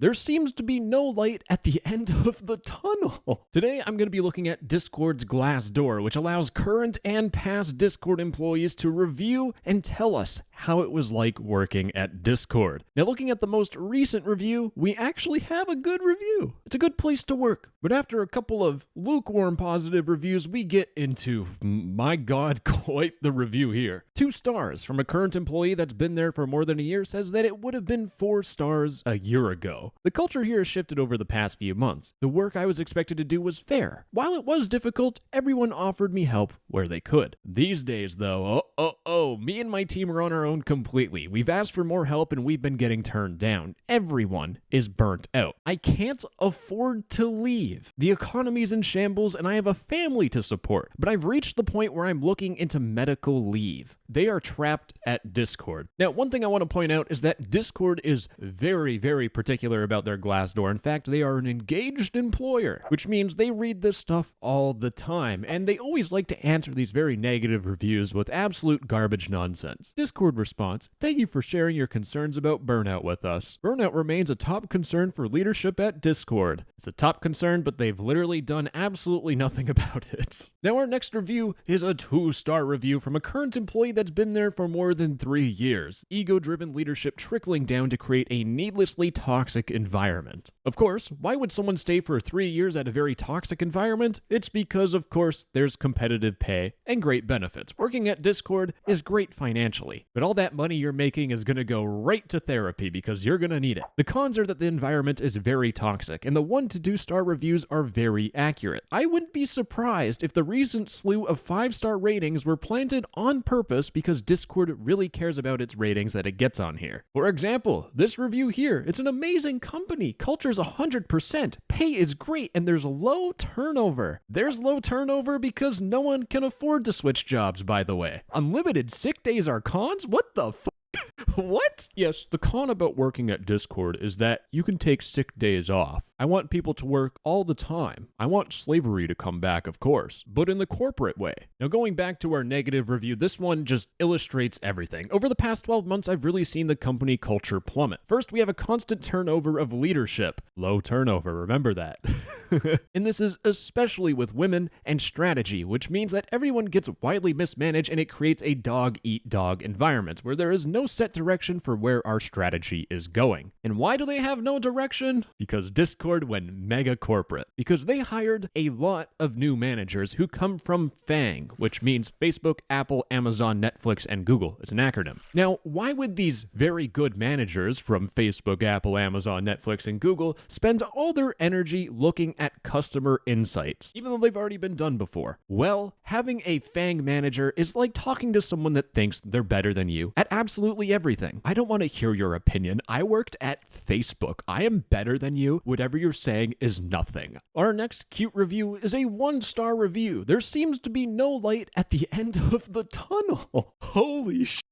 there seems to be no light at the end of the tunnel. Today, I'm going to be looking at Discord's Glassdoor, which allows current and past Discord employees to review and tell us how it was like working at Discord. Now, looking at the most recent review, we actually have a good review. It's a good place to work. But after a couple of lukewarm positive reviews, we get into, my God, quite the review here. 2 stars from a current employee that's been there for more than a year says that it would have been 4 stars a year ago. The culture here has shifted over the past few months. The work I was expected to do was fair. While it was difficult, everyone offered me help where they could. These days, though, me and my team are on our own completely. We've asked for more help and we've been getting turned down. Everyone is burnt out. I can't afford to leave. The economy's in shambles and I have a family to support, but I've reached the point where I'm looking into medical leave. They are trapped at Discord. Now, one thing I want to point out is that Discord is very, very particular about their Glassdoor. In fact, they are an engaged employer, which means they read this stuff all the time, and they always like to answer these very negative reviews with absolute garbage nonsense. Discord response: thank you for sharing your concerns about burnout with us. Burnout remains a top concern for leadership at Discord. It's a top concern, but they've literally done absolutely nothing about it. Now, our next review is a 2-star review from a current employee that's been there for more than 3 years. Ego-driven leadership trickling down to create a needlessly toxic environment. Of course, why would someone stay for 3 years at a very toxic environment? It's because, of course, there's competitive pay and great benefits. Working at Discord is great financially, but all that money you're making is going to go right to therapy because you're going to need it. The cons are that the environment is very toxic, and the 1 to 2-star reviews are very accurate. I wouldn't be surprised if the recent slew of 5-star ratings were planted on purpose because Discord really cares about its ratings that it gets on here. For example, this review here, it's an amazing company. Culture's 100%. Pay is great, and there's low turnover. There's low turnover because no one can afford to switch jobs, by the way. Unlimited sick days are cons? What the fuck? What? Yes, the con about working at Discord is that you can take sick days off. I want people to work all the time. I want slavery to come back, of course, but in the corporate way. Now, going back to our negative review, this one just illustrates everything. Over the past 12 months, I've really seen the company culture plummet. First, we have a constant turnover of leadership. Low turnover, remember that. And this is especially with women and strategy, which means that everyone gets widely mismanaged and it creates a dog-eat-dog environment where there is no set direction for where our strategy is going. And why do they have no direction? Because Discord went mega corporate. Because they hired a lot of new managers who come from FANG, which means Facebook, Apple, Amazon, Netflix, and Google. It's an acronym. Now, why would these very good managers from Facebook, Apple, Amazon, Netflix, and Google spend all their energy looking at customer insights, even though they've already been done before? Well, having a FANG manager is like talking to someone that thinks they're better than you at absolutely everything. I don't want to hear your opinion. I worked at Facebook. I am better than you. Whatever you're saying is nothing. Our next cute review is a 1-star review. There seems to be no light at the end of the tunnel. Holy shit.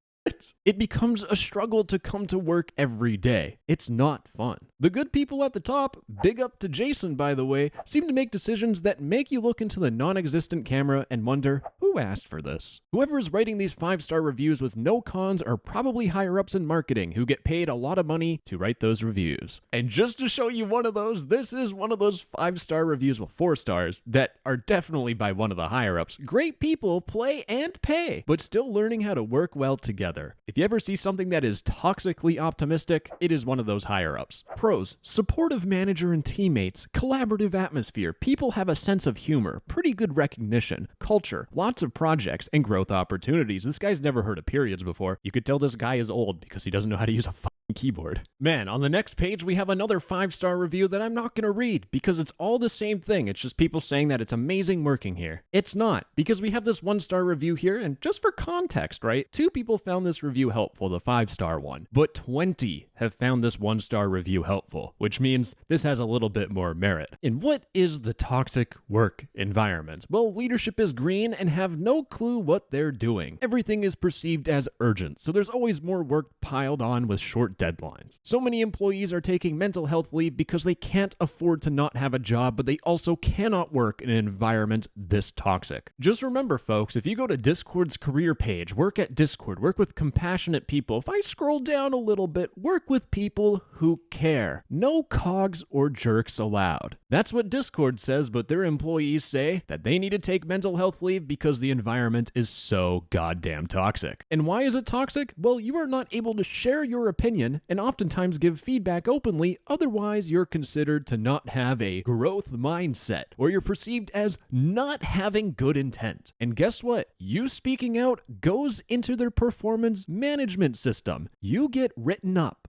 It becomes a struggle to come to work every day. It's not fun. The good people at the top, big up to Jason by the way, seem to make decisions that make you look into the non-existent camera and wonder, who asked for this? Whoever is writing these 5-star reviews with no cons are probably higher-ups in marketing who get paid a lot of money to write those reviews. And just to show you one of those, this is one of those 5-star reviews, well, 4 stars, that are definitely by one of the higher-ups. Great people play and pay, but still learning how to work well together. If you ever see something that is toxically optimistic, it is one of those higher-ups. Pros: supportive manager and teammates, collaborative atmosphere, people have a sense of humor, pretty good recognition, culture, lots of projects, and growth opportunities. This guy's never heard of periods before. You could tell this guy is old because he doesn't know how to use a keyboard. Man, on the next page, we have another 5-star review that I'm not going to read because it's all the same thing. It's just people saying that it's amazing working here. It's not, because we have this 1-star review here, and just for context, right? 2 people found this review helpful, the 5-star one, but 20 have found this 1-star review helpful, which means this has a little bit more merit. And what is the toxic work environment? Well, leadership is green and have no clue what they're doing. Everything is perceived as urgent, so there's always more work piled on with short deadlines. So many employees are taking mental health leave because they can't afford to not have a job, but they also cannot work in an environment this toxic. Just remember, folks, if you go to Discord's career page, work at Discord, work with compassionate people. If I scroll down a little bit, work with people who care. No cogs or jerks allowed. That's what Discord says, but their employees say that they need to take mental health leave because the environment is so goddamn toxic. And why is it toxic? Well, you are not able to share your opinion and oftentimes give feedback openly, otherwise you're considered to not have a growth mindset, or you're perceived as not having good intent. And guess what? You speaking out goes into their performance management system. You get written up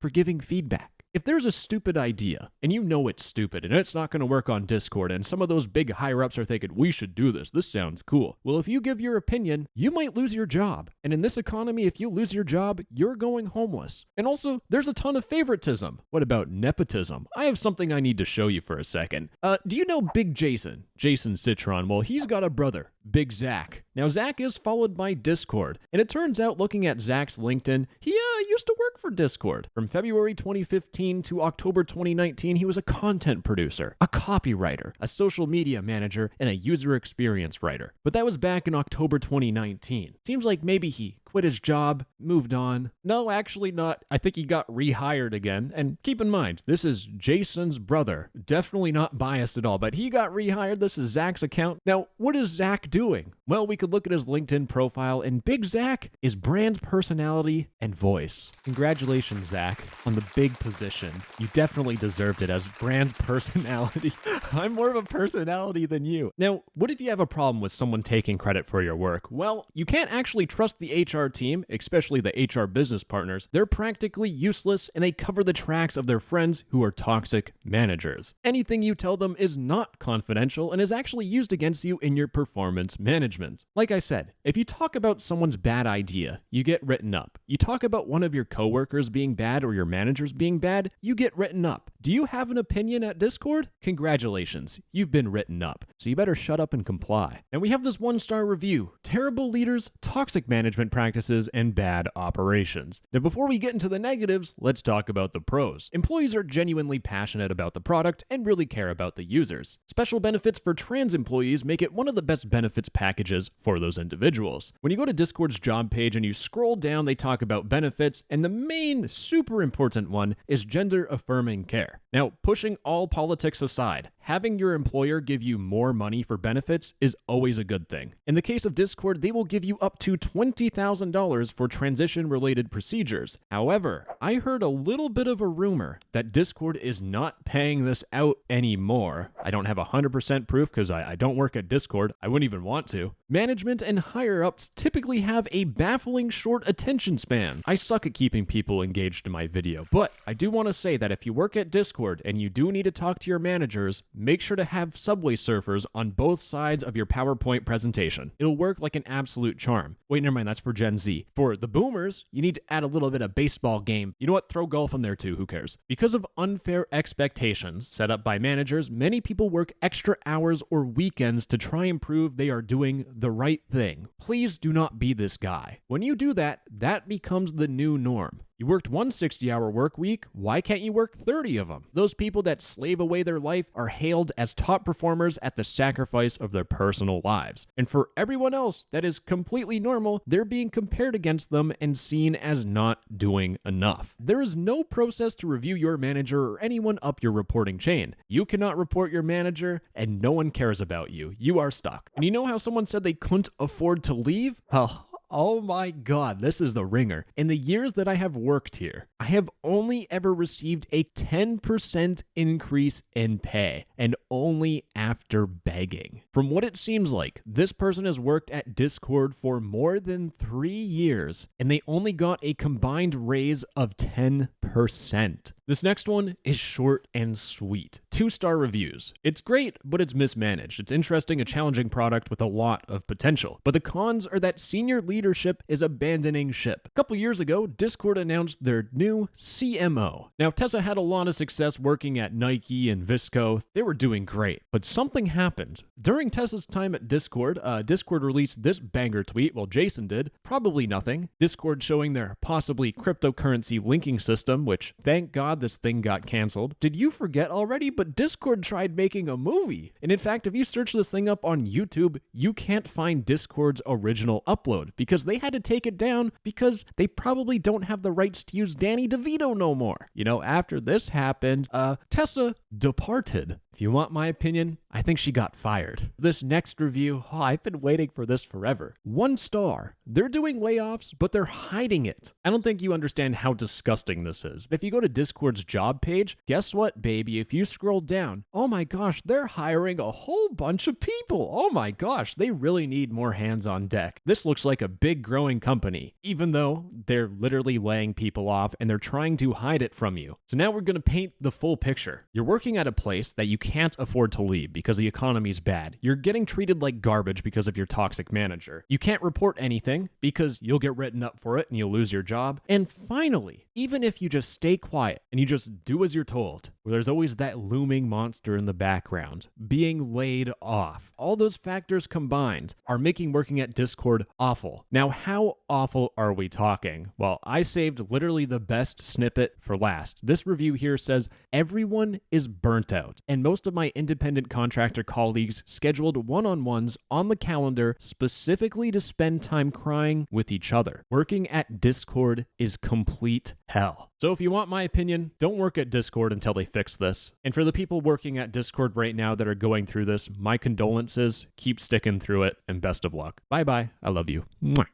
for giving feedback. If there's a stupid idea, and you know it's stupid, and it's not going to work on Discord, and some of those big higher-ups are thinking, we should do this sounds cool. Well, if you give your opinion, you might lose your job. And in this economy, if you lose your job, you're going homeless. And also, there's a ton of favoritism. What about nepotism? I have something I need to show you for a second. Do you know Big Jason? Jason Citron. Well, he's got a brother, Big Zach. Now, Zach is followed by Discord, and it turns out, looking at Zach's LinkedIn, he used to work for Discord. From February 2015 to October 2019, he was a content producer, a copywriter, a social media manager, and a user experience writer. But that was back in October 2019. Seems like maybe he quit his job, moved on. No, actually not. I think he got rehired again. And keep in mind, this is Jason's brother. Definitely not biased at all, but he got rehired. This is Zach's account. Now, what is Zach doing? Well, we could look at his LinkedIn profile, and Big Zach is brand personality and voice. Congratulations, Zach, on the big position. You definitely deserved it as brand personality. I'm more of a personality than you. Now, what if you have a problem with someone taking credit for your work? Well, you can't actually trust the HR team, especially the HR business partners. They're practically useless, and they cover the tracks of their friends who are toxic managers. Anything you tell them is not confidential and is actually used against you in your performance management. Like I said, if you talk about someone's bad idea, you get written up. You talk about one of your coworkers being bad or your managers being bad, you get written up. Do you have an opinion at Discord? Congratulations, you've been written up. So you better shut up and comply. And we have this 1-star review: terrible leaders, toxic management practices, and bad operations. Now, before we get into the negatives, let's talk about the pros. Employees are genuinely passionate about the product and really care about the users. Special benefits for trans employees make it one of the best benefits packages for those individuals. When you go to Discord's job page and you scroll down, they talk about benefits, and the main super important one is gender affirming care. Now, pushing all politics aside, having your employer give you more money for benefits is always a good thing. In the case of Discord, they will give you up to $20,000 for transition-related procedures. However, I heard a little bit of a rumor that Discord is not paying this out anymore. I don't have 100% proof because I don't work at Discord. I wouldn't even want to. Management and higher-ups typically have a baffling short attention span. I suck at keeping people engaged in my video, but I do want to say that if you work at Discord and you do need to talk to your managers, make sure to have Subway Surfers on both sides of your PowerPoint presentation. It'll work like an absolute charm. Wait, never mind, that's for Gen Z. For the boomers, you need to add a little bit of baseball game. You know what? Throw golf in there too, who cares? Because of unfair expectations set up by managers, many people work extra hours or weekends to try and prove they are doing the right thing. Please do not be this guy. When you do that, that becomes the new norm. You worked one 60-hour work week, why can't you work 30 of them? Those people that slave away their life are hailed as top performers at the sacrifice of their personal lives. And for everyone else that is completely normal, they're being compared against them and seen as not doing enough. There is no process to review your manager or anyone up your reporting chain. You cannot report your manager, and no one cares about you. You are stuck. And you know how someone said they couldn't afford to leave? Oh my God, this is the ringer. In the years that I have worked here, I have only ever received a 10% increase in pay, and only after begging. From what it seems like, this person has worked at Discord for more than 3 years, and they only got a combined raise of 10%. This next one is short and sweet. 2-star reviews. It's great, but it's mismanaged. It's interesting, a challenging product with a lot of potential. But the cons are that senior leadership is abandoning ship. A couple years ago, Discord announced their new CMO. Now, Tessa had a lot of success working at Nike and Visco. They were doing great, but something happened. During Tessa's time at Discord, Discord released this banger tweet, well, Jason did, probably nothing. Discord showing their possibly cryptocurrency linking system, which thank God this thing got canceled. Did you forget already? But Discord tried making a movie. And in fact, if you search this thing up on YouTube, you can't find Discord's original upload because they had to take it down because they probably don't have the rights to use Danny DeVito no more. You know, after this happened, Tessa departed. If you want my opinion, I think she got fired. This next review, I've been waiting for this forever. 1 star. They're doing layoffs, but they're hiding it. I don't think you understand how disgusting this is. If you go to Discord's job page, guess what, baby? If you scroll down, oh my gosh, they're hiring a whole bunch of people. Oh my gosh, they really need more hands on deck. This looks like a big growing company, even though they're literally laying people off and they're trying to hide it from you. So now we're going to paint the full picture. You're working at a place that you can't afford to leave because the economy's bad. You're getting treated like garbage because of your toxic manager. You can't report anything because you'll get written up for it and you'll lose your job. And finally, even if you just stay quiet and you just do as you're told, where there's always that looming monster in the background, being laid off. All those factors combined are making working at Discord awful. Now, how awful are we talking? Well, I saved literally the best snippet for last. This review here says, everyone is burnt out, and most of my independent contractor colleagues scheduled one-on-ones on the calendar specifically to spend time crying with each other. Working at Discord is complete hell. So if you want my opinion, don't work at Discord until they fix this. And for the people working at Discord right now that are going through this, my condolences, keep sticking through it, and best of luck. Bye-bye. I love you. Mwah.